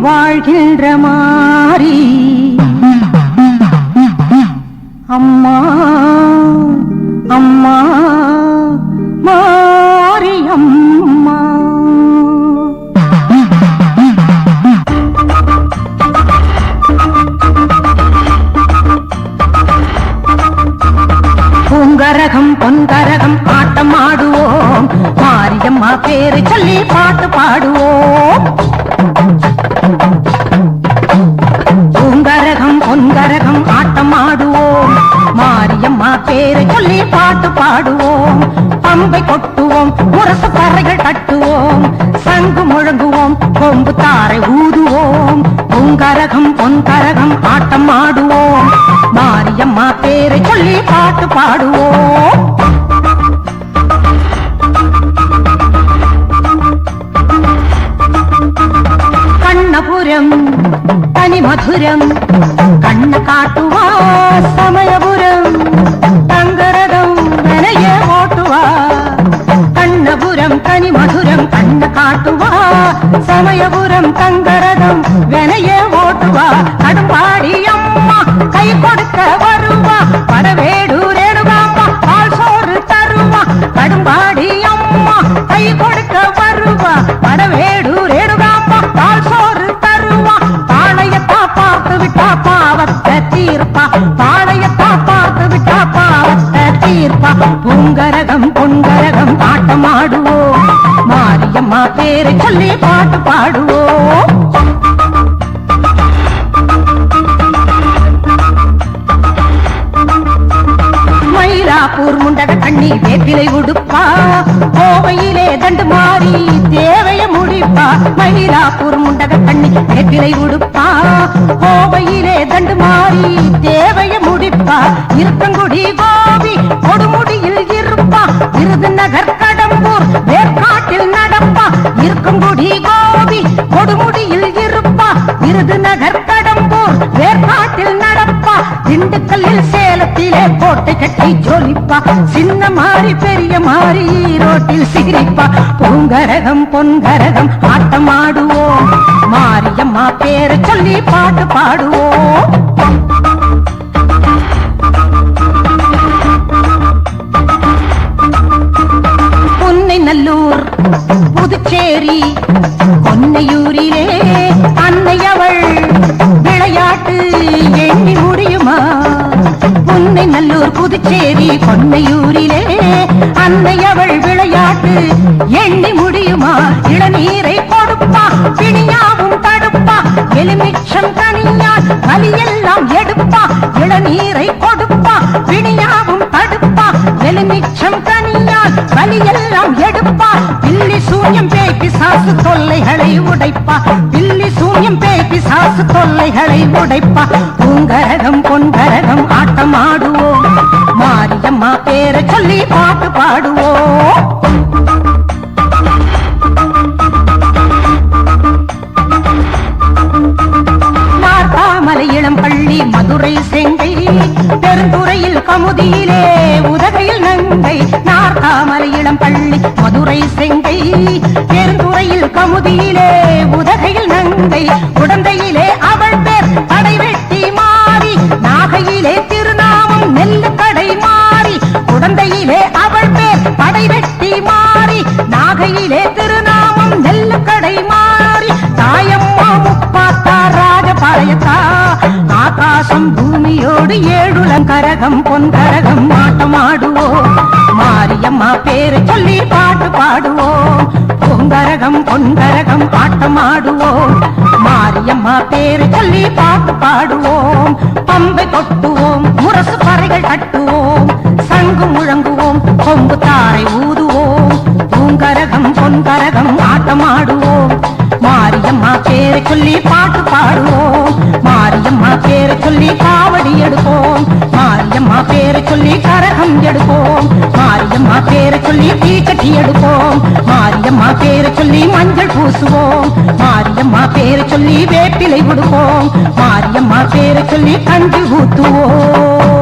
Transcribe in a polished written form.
வாழ்கின்ற மாறி அம்மா அம்மா மாறி அம்மா பூங்கரகம் பொன்கரகம் ஆட்டம் ஆடுவோம் மாரியம்மா பேரு சொல்லி பாட்டு பாடுவோம் பூங்கரகம் பொன்கரகம் ஆட்டம் ஆடுவோம் மாரியம்மா பேரு சொல்லி பாட்டு பாடுவோம் பம்பை கொட்டுவோம் முரசு பறைகள் தட்டுவோம் சங்கு முழங்குவோம் கொம்பு தாரை ஊதுவோம் பூங்கரகம் பொன்கரகம் ஆட்டம் ஆடுவோம் மாரியம்மா பேரு சொல்லி பாட்டு பாடுவோம் கண்ணபுரம் தனி மதுரம் கண்ண காட்டுவா சமயபுரம் தங்கரதம் வினைய ஓட்டுவா கண்ணபுரம் தனி மதுரம் கண்ண காட்டுவா சமயபுரம் தங்கரதம் வினைய ஓட்டுவா கடும்பாடி அம்மா கை கொடுக்க வருவா படவேடு ரேணுகாம்மா பால் சோறு தருவா கடும்பாடி அம்மா கை கொடுக்க வருவா படவேடு ரேணுகாம்மா பால் சோறு தருவா பாளையத்தா பார்த்து விட்டா பாவத்தை தீர்ப்பா பாளையத்தா பார்த்து விட்டா பாவத்தை தீர்ப்பா பூங்கரகம் பொன்கரகம் ஆட்டம் ஆடுவோம் மாரியம்மா பேரை சொல்லி பாட்டு பாடுவோம் மயிலாப்பூர் முண்டக கண்ணி வேப்பிலை உடுப்பா கோவையிலே தண்டு மாறி தேவைய முடிப்பா மயிலாப்பூர் முண்டக கண்ணி வேப்பிலை உடுப்பா கோவையிலே தண்டு மாறி தேவைய முடிப்பா இருக்கங்குடி கோபி கொடுமுடியில் இருப்பா விருதுநகர் கடம்பூர் வேர்க்காட்டில் நடப்பா இருக்கங்குடி கோபி கொடுமுடியில் இருப்பா விருதுநகர் கடம்பூர் வேர்க்காட்டில் நடப்பா திண்டுக்கல்லில் சேலத்திலே கோட்டை கட்டி ஜொலிப்பா சின்ன மாறி பெரிய மாறி ஈரோட்டில் சிரிப்பா பூங்கரகம் பொன்கரகம் ஆட்டமாடுவோம் மாரியம்மா பேரை சொல்லி பாட்டு பாடுவோம் நல்லூர் புதுச்சேரி கொன்னையூரிலே அன்னையவள் விளையாட்டு எண்ணி முடியுமா புன்னை நல்லூர் புதுச்சேரி கொன்னையூரிலே அன்னையவள் விளையாட்டு எண்ணி முடியுமா இளநீரை கொடுப்பா பிணியாவும் தடுப்பா எலுமிச்சம் கனியால் வலியெல்லாம் எடுப்பா இளநீரை கொடுப்பா பிணியாவும் தடுப்பா எலுமிச்சம் கனியால் வலியெல்லாம் எடுப்பா பில்லி சூன்யம் பேய் பிசாசு தொல்லைகளை உடைப்பா பில்லி சூன்யம் பேய் பிசாசு தொல்லைகளை உடைப்பா பூங்கரகம் பொன்கரகம் ஆட்டமாடுவோம் மாரியம்மா பேரை சொல்லி பாட்டு பாடுவோம் நார்த்தாமலை இளம்பள்ளி மதுரை செங்கை பெருந்துறையில் கமுதியிலே உதகையில் நங்கை நார்த்தாமலை இளம்பள்ளி மதுரை செங்கை பெருந்துறையில் கமுதியிலே உதகையில் நங்கை உடந்தையிலே அவள் பேர் கடைவெட்டி மாறி நாகையிலே திருநாமம் நெல்லு கடை மாறி உடந்தையிலே அவள் பேர் கடைவெட்டி மாறி நாகையிலே திருநாமம் நெல்லு கடை மாறி தாயம்மா முப்பாத்தா ராஜபாளையத்தா ஆகாசம் பூமியோடு ஏழுலங்கரகம் பொன்கரகம் ஆட்டமாடுவோம் மாரியம்மா பேரை சொல்லி பாட்டு பாடுவோம் பொங்கரகம் பொன்கரகம் ஆட்டமாடுவோம் மாரியம்மா பேரை சொல்லி பாட்டு பாடுவோம் பம்பை கொட்டுவோம் முரசு பறைகள் கட்டுவோம் சங்கு முழங்குவோம் கொம்பு தாரை ஊதுவோம் பூங்கரகம் பொன்கரகம் ஆட்டமாடுவோம் மாரியம்மா பேரை சொல்லி பாட்டு பாடுவோம் மாரியம்மா பேரை சொல்லி காவடி எடுப்போம் மாரியம்மா பேரை சொல்லி கரகம் எடுப்போம் மாரியம்மா பேரை சொல்லி தீக்கட்டி எடுப்போம் மாரியம்மா பேரை சொல்லி மஞ்சள் பூசுவோம் மாரியம்மா பேரை சொல்லி வேப்பிலை கொடுப்போம் மாரியம்மா பேரை சொல்லி கஞ்சி ஊத்துவோம்